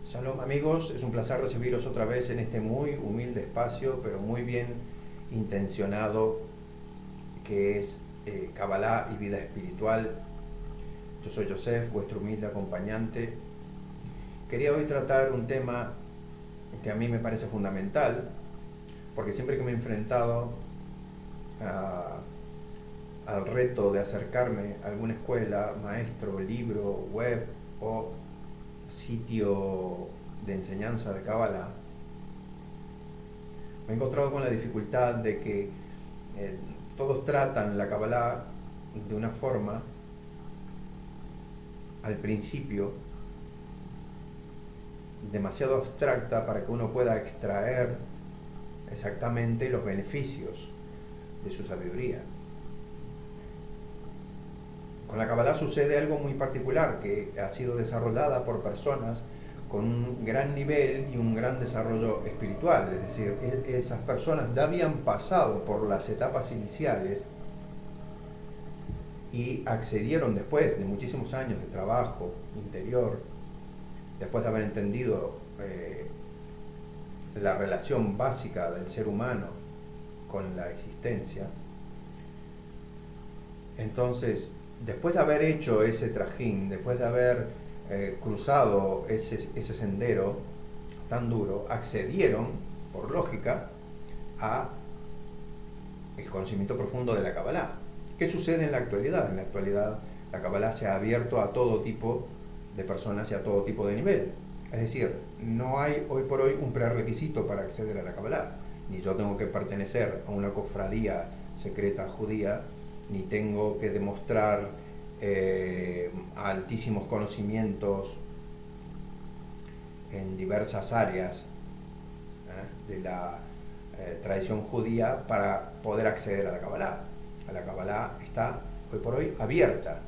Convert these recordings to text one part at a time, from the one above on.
Shalom amigos, es un placer recibiros otra vez en este muy humilde espacio, pero muy bien intencionado, que es Kabbalah y vida espiritual. Yo soy Yosef, vuestro humilde acompañante. Quería hoy tratar un tema que a mí me parece fundamental, porque siempre que me he enfrentado al reto de acercarme a alguna escuela, maestro, libro, web o sitio de enseñanza de Kabbalah, me he encontrado con la dificultad de que todos tratan la Kabbalah de una forma, al principio, demasiado abstracta para que uno pueda extraer exactamente los beneficios de su sabiduría. Con la Kabbalah sucede algo muy particular, que ha sido desarrollada por personas con un gran nivel y un gran desarrollo espiritual, es decir, esas personas ya habían pasado por las etapas iniciales y accedieron después de muchísimos años de trabajo interior, después de haber entendido la relación básica del ser humano con la existencia. Entonces, después de haber hecho ese trajín, después de haber cruzado ese sendero tan duro, accedieron, por lógica, a el conocimiento profundo de la Kabbalah. ¿Qué sucede en la actualidad? En la actualidad la Kabbalah se ha abierto a todo tipo de personas y a todo tipo de nivel. Es decir, no hay hoy por hoy un prerequisito para acceder a la Kabbalah. Ni yo tengo que pertenecer a una cofradía secreta judía, ni tengo que demostrar altísimos conocimientos en diversas áreas de la tradición judía para poder acceder a la Kabbalah. La Kabbalah está hoy por hoy abierta.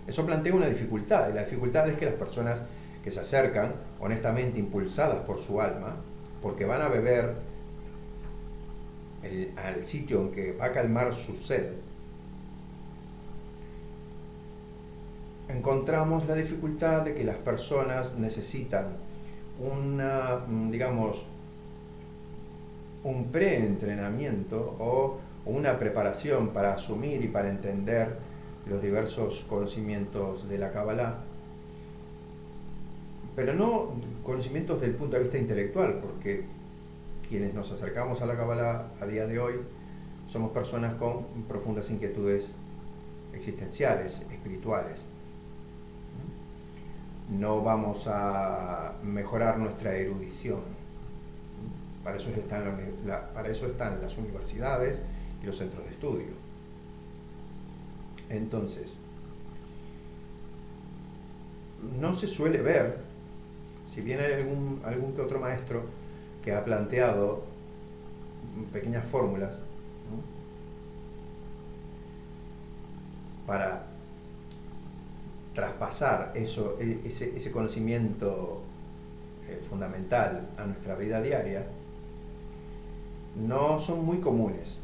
Eso plantea una dificultad, y la dificultad es que las personas que se acercan, honestamente impulsadas por su alma, porque van a beber al sitio en que va a calmar su sed, encontramos la dificultad de que las personas necesitan un preentrenamiento o una preparación para asumir y para entender los diversos conocimientos de la Kabbalah, pero no conocimientos desde el punto de vista intelectual, porque quienes nos acercamos a la Kabbalah a día de hoy somos personas con profundas inquietudes existenciales, espirituales. No vamos a mejorar nuestra erudición. Para eso están las universidades y los centros de estudio. Entonces, no se suele ver, si bien hay algún que otro maestro que ha planteado pequeñas fórmulas, ¿no?, para traspasar ese conocimiento fundamental a nuestra vida diaria, no son muy comunes.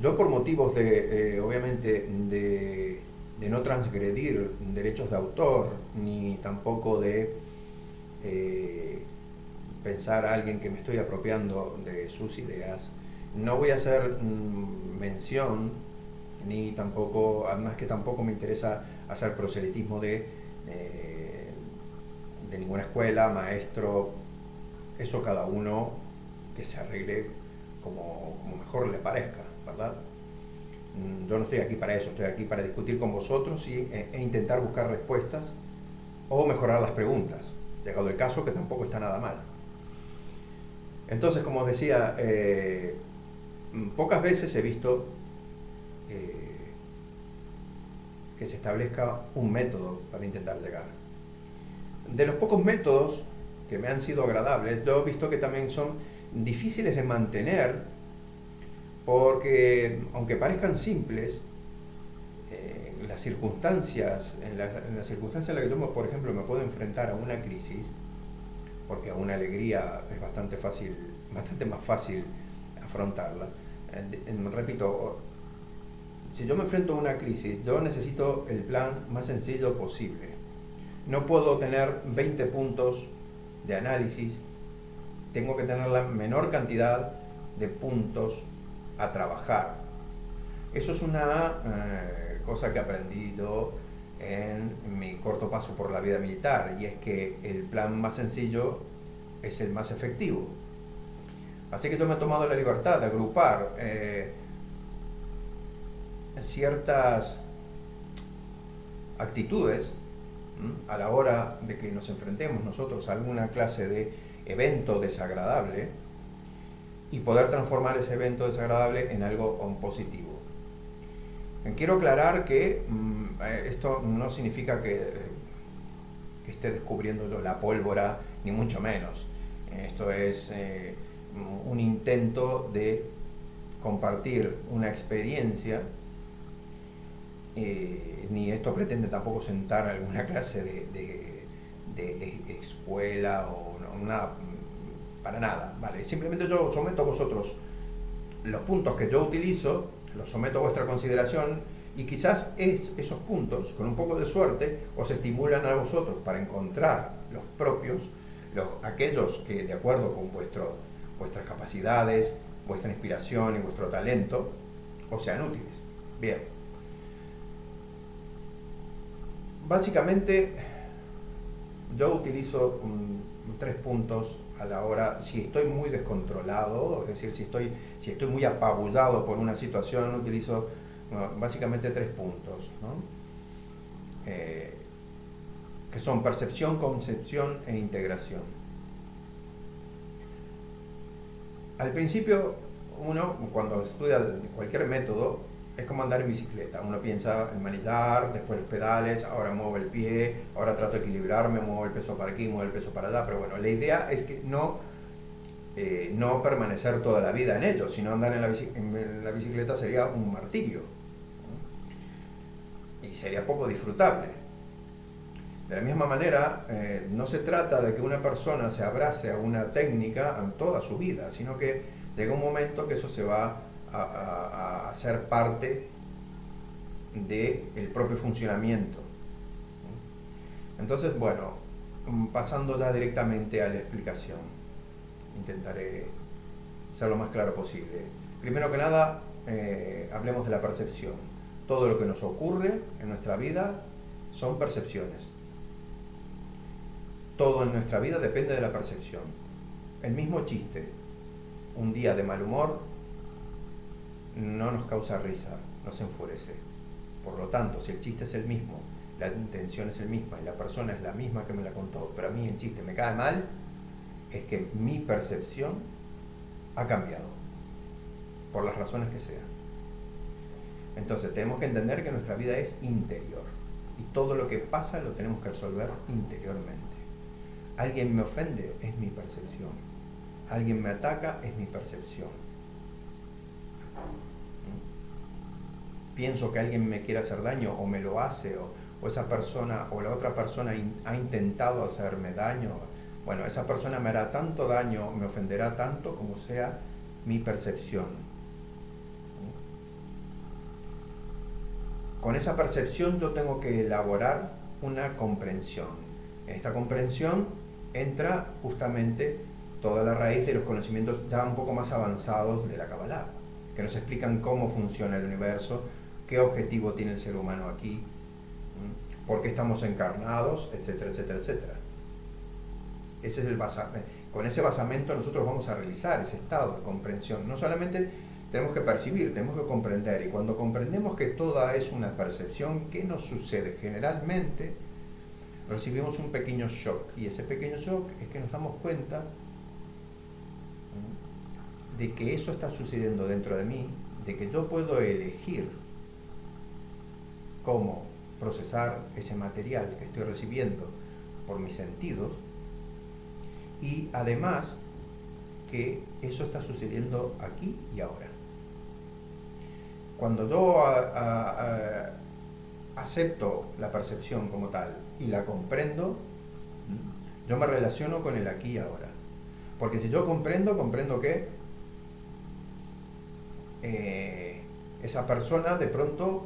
Yo, por motivos obviamente de no transgredir derechos de autor, ni tampoco de pensar a alguien que me estoy apropiando de sus ideas, no voy a hacer mención, ni tampoco, además que tampoco me interesa hacer proselitismo de ninguna escuela, maestro. Eso cada uno que se arregle como mejor le parezca, ¿verdad? Yo no estoy aquí para eso, estoy aquí para discutir con vosotros e intentar buscar respuestas o mejorar las preguntas, llegado el caso, que tampoco está nada mal. Entonces, como os decía, pocas veces he visto que se establezca un método para intentar llegar. De los pocos métodos que me han sido agradables, yo he visto que también son difíciles de mantener, porque aunque parezcan simples, en las circunstancias en la que yo, por ejemplo, me puedo enfrentar a una crisis, porque a una alegría es bastante más fácil afrontarla. Repito, si yo me enfrento a una crisis, yo necesito el plan más sencillo posible. No puedo tener 20 puntos de análisis, tengo que tener la menor cantidad de puntos a trabajar. Eso es una cosa que he aprendido en mi corto paso por la vida militar, y es que el plan más sencillo es el más efectivo. Así que yo me he tomado la libertad de agrupar ciertas actitudes a la hora de que nos enfrentemos nosotros a alguna clase de evento desagradable y poder transformar ese evento desagradable en algo positivo. Quiero aclarar que esto no significa que esté descubriendo yo la pólvora, ni mucho menos. Esto es un intento de compartir una experiencia, ni esto pretende tampoco sentar alguna clase de escuela o nada, para nada, ¿vale? Simplemente yo someto a vosotros los puntos que yo utilizo, los someto a vuestra consideración, y quizás esos puntos, con un poco de suerte, os estimulan a vosotros para encontrar los propios, aquellos que de acuerdo con vuestras capacidades, vuestra inspiración y vuestro talento, os sean útiles. Bien. Básicamente, yo utilizo 3 puntos a la hora, si estoy muy descontrolado, es decir, si estoy muy apabullado por una situación, utilizo básicamente 3 puntos, ¿no? Que son percepción, concepción e integración. Al principio, uno, cuando estudia cualquier método, es como andar en bicicleta. Uno piensa en manillar, después los pedales, ahora muevo el pie, ahora trato de equilibrarme, muevo el peso para aquí, muevo el peso para allá, pero bueno, la idea es que no permanecer toda la vida en ello, sino andar en la bicicleta sería un martirio, ¿no? Y sería poco disfrutable. De la misma manera, no se trata de que una persona se abrace a una técnica en toda su vida, sino que llega un momento que eso se va a ser parte del propio funcionamiento. Entonces, bueno, pasando ya directamente a la explicación, intentaré ser lo más claro posible. Primero que nada, hablemos de la percepción. Todo lo que nos ocurre en nuestra vida son percepciones. Todo en nuestra vida depende de la percepción. El mismo chiste, un día de mal humor, no nos causa risa, nos enfurece. Por lo tanto, si el chiste es el mismo, la intención es la misma y la persona es la misma que me la contó, pero a mí el chiste me cae mal, es que mi percepción ha cambiado, por las razones que sean. Entonces tenemos que entender que nuestra vida es interior y todo lo que pasa lo tenemos que resolver interiormente. Alguien me ofende, es mi percepción. Alguien me ataca, es mi percepción. Pienso que alguien me quiere hacer daño o me lo hace, o esa persona o la otra persona ha intentado hacerme daño. Bueno, esa persona me hará tanto daño, me ofenderá tanto como sea mi percepción. Con esa percepción yo tengo que elaborar una comprensión. En esta comprensión entra justamente toda la raíz de los conocimientos ya un poco más avanzados de la Kabbalah, que nos explican cómo funciona el universo, qué objetivo tiene el ser humano aquí, por qué estamos encarnados, etcétera, etcétera, etcétera. Ese es el con ese basamento nosotros vamos a realizar ese estado de comprensión. No solamente tenemos que percibir, tenemos que comprender, y cuando comprendemos que toda es una percepción, ¿qué nos sucede? Generalmente recibimos un pequeño shock, y ese pequeño shock es que nos damos cuenta de que eso está sucediendo dentro de mí, de que yo puedo elegir cómo procesar ese material que estoy recibiendo por mis sentidos, y además que eso está sucediendo aquí y ahora. Cuando yo acepto la percepción como tal y la comprendo, yo me relaciono con el aquí y ahora. Porque si yo comprendo que esa persona de pronto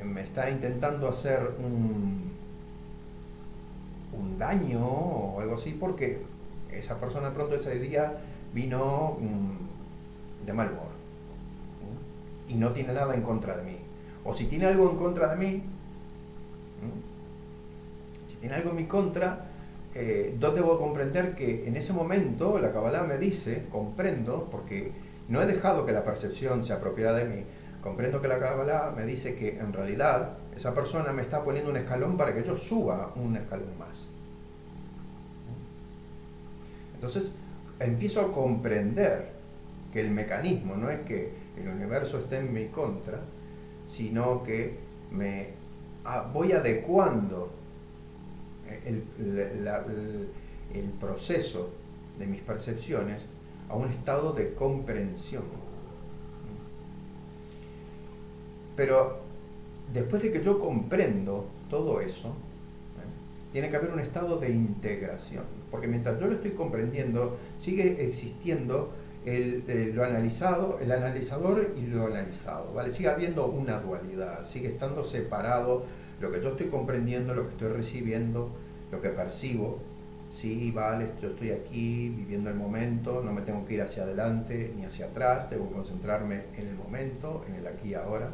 me está intentando hacer daño o algo así, porque esa persona de pronto ese día vino de mal humor y no tiene nada en contra de mí. O si tiene algo en contra de mí, si tiene algo en mi contra, yo debo comprender que en ese momento la Kabbalah me dice, comprendo, porque no he dejado que la percepción se apropiara de mí, comprendo que la Kabbalah me dice que en realidad esa persona me está poniendo un escalón para que yo suba un escalón más. Entonces empiezo a comprender que el mecanismo no es que el universo esté en mi contra, sino que me voy adecuando el proceso de mis percepciones a un estado de comprensión. Pero después de que yo comprendo todo eso, tiene que haber un estado de integración, porque mientras yo lo estoy comprendiendo, sigue existiendo lo analizado, el analizador y lo analizado, ¿vale? Sigue habiendo una dualidad, sigue estando separado lo que yo estoy comprendiendo, lo que estoy recibiendo, lo que percibo. Sí, vale, yo estoy aquí viviendo el momento, no me tengo que ir hacia adelante ni hacia atrás, tengo que concentrarme en el momento, en el aquí y ahora.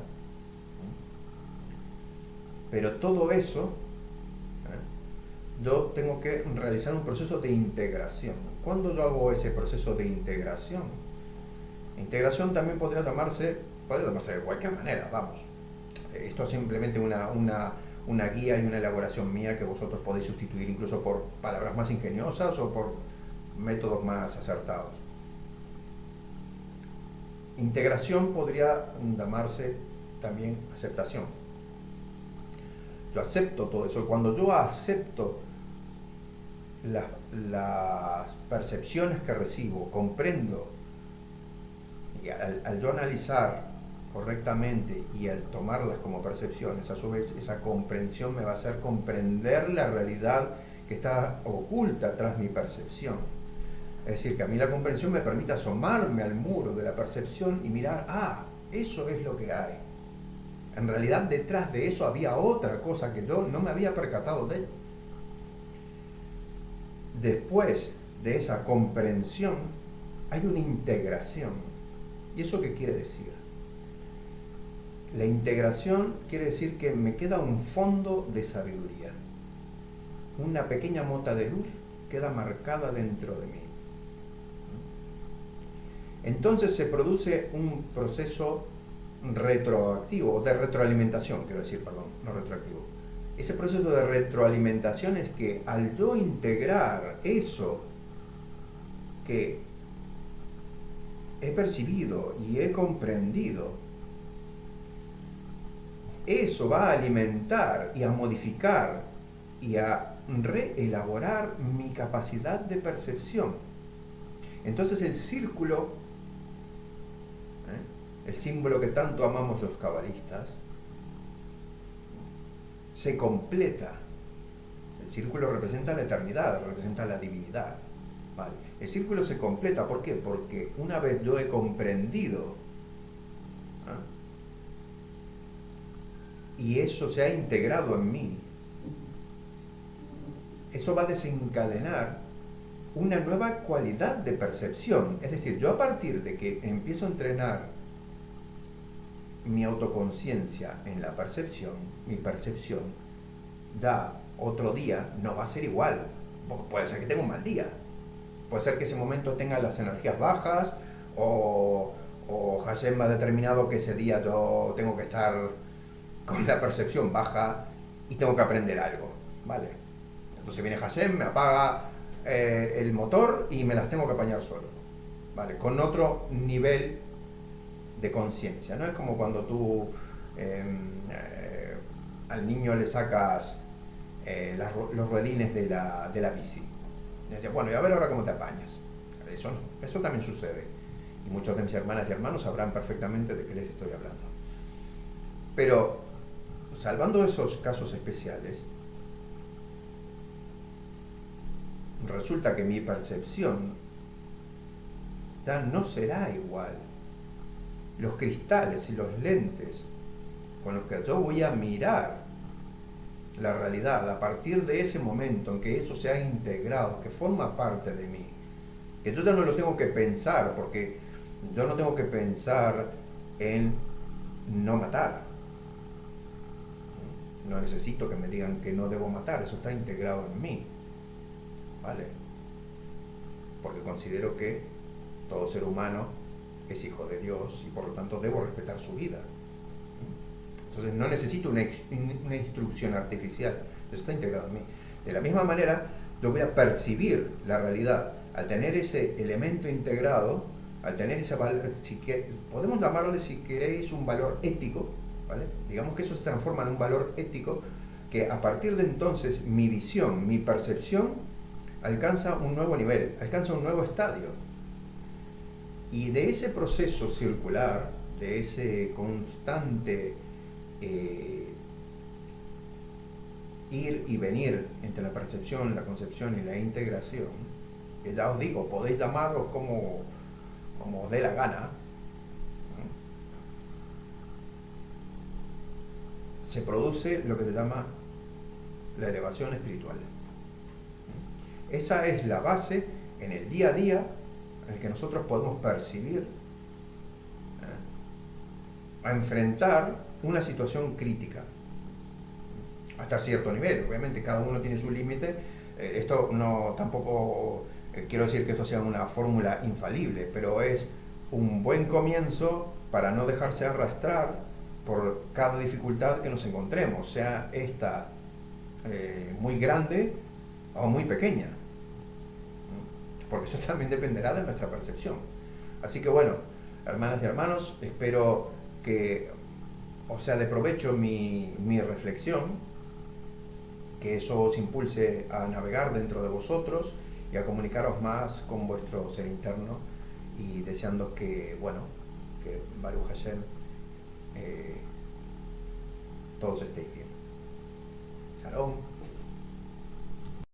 Pero todo eso, yo tengo que realizar un proceso de integración. ¿Cuándo yo hago ese proceso de integración? Integración también podría llamarse de cualquier manera, vamos. Esto es simplemente una guía y una elaboración mía que vosotros podéis sustituir incluso por palabras más ingeniosas o por métodos más acertados. Integración podría llamarse también aceptación. Yo acepto todo eso. Cuando yo acepto las percepciones que recibo, comprendo, y al yo analizar correctamente y al tomarlas como percepciones, a su vez esa comprensión me va a hacer comprender la realidad que está oculta tras mi percepción. Es decir, que a mí la comprensión me permite asomarme al muro de la percepción y mirar, eso es lo que hay. En realidad detrás de eso había otra cosa que yo no me había percatado de. Después de esa comprensión hay una integración. ¿Y eso qué quiere decir? La integración quiere decir que me queda un fondo de sabiduría. Una pequeña mota de luz queda marcada dentro de mí. Entonces se produce un proceso retroactivo, de retroalimentación, quiero decir, perdón, no retroactivo. Ese proceso de retroalimentación es que al yo integrar eso que he percibido y he comprendido, eso va a alimentar y a modificar y a reelaborar mi capacidad de percepción. Entonces el círculo, el símbolo que tanto amamos los cabalistas, se completa. El círculo representa la eternidad, representa la divinidad. ¿Vale? El círculo se completa, ¿por qué? Porque una vez yo he comprendido, y eso se ha integrado en mí, eso va a desencadenar una nueva cualidad de percepción. Es decir, yo a partir de que empiezo a entrenar mi autoconciencia en la percepción, mi percepción ya otro día no va a ser igual. Puede ser que tenga un mal día, puede ser que ese momento tenga las energías bajas, o Hashem ha determinado que ese día yo tengo que estar con la percepción baja y tengo que aprender algo, ¿vale? Entonces viene Hashem, me apaga el motor y me las tengo que apañar solo, ¿vale? Con otro nivel de conciencia, ¿no? Es como cuando tú al niño le sacas los ruedines de la bici. Y dices, bueno, y a ver ahora cómo te apañas. Eso también sucede. Y muchos de mis hermanas y hermanos sabrán perfectamente de qué les estoy hablando. Pero, salvando esos casos especiales, resulta que mi percepción ya no será igual. Los cristales y los lentes con los que yo voy a mirar la realidad a partir de ese momento en que eso se ha integrado, que forma parte de mí, que yo ya no lo tengo que pensar, porque yo no tengo que pensar en no matar. No necesito que me digan que no debo matar, eso está integrado en mí, ¿vale? Porque considero que todo ser humano es hijo de Dios y por lo tanto debo respetar su vida. Entonces no necesito una instrucción artificial, eso está integrado en mí. De la misma manera, yo voy a percibir la realidad al tener ese elemento integrado, al tener ese valor, podemos llamarle, si queréis, un valor ético, ¿vale? Digamos que eso se transforma en un valor ético que a partir de entonces mi visión, mi percepción alcanza un nuevo nivel, alcanza un nuevo estadio. Y de ese proceso circular, de ese constante ir y venir entre la percepción, la concepción y la integración, que ya os digo, podéis llamarlos como os dé la gana, ¿no? Se produce lo que se llama la elevación espiritual. Esa es la base en el día a día en el que nosotros podemos percibir, a enfrentar una situación crítica hasta cierto nivel. Obviamente cada uno tiene su límite. Esto no tampoco quiero decir que esto sea una fórmula infalible, pero es un buen comienzo para no dejarse arrastrar por cada dificultad que nos encontremos, sea esta muy grande o muy pequeña, porque eso también dependerá de nuestra percepción. Así que bueno, hermanas y hermanos, espero que os sea de provecho mi reflexión, que eso os impulse a navegar dentro de vosotros y a comunicaros más con vuestro ser interno, y deseando que, bueno, que Baruch Hashem, todos estéis bien. Shalom.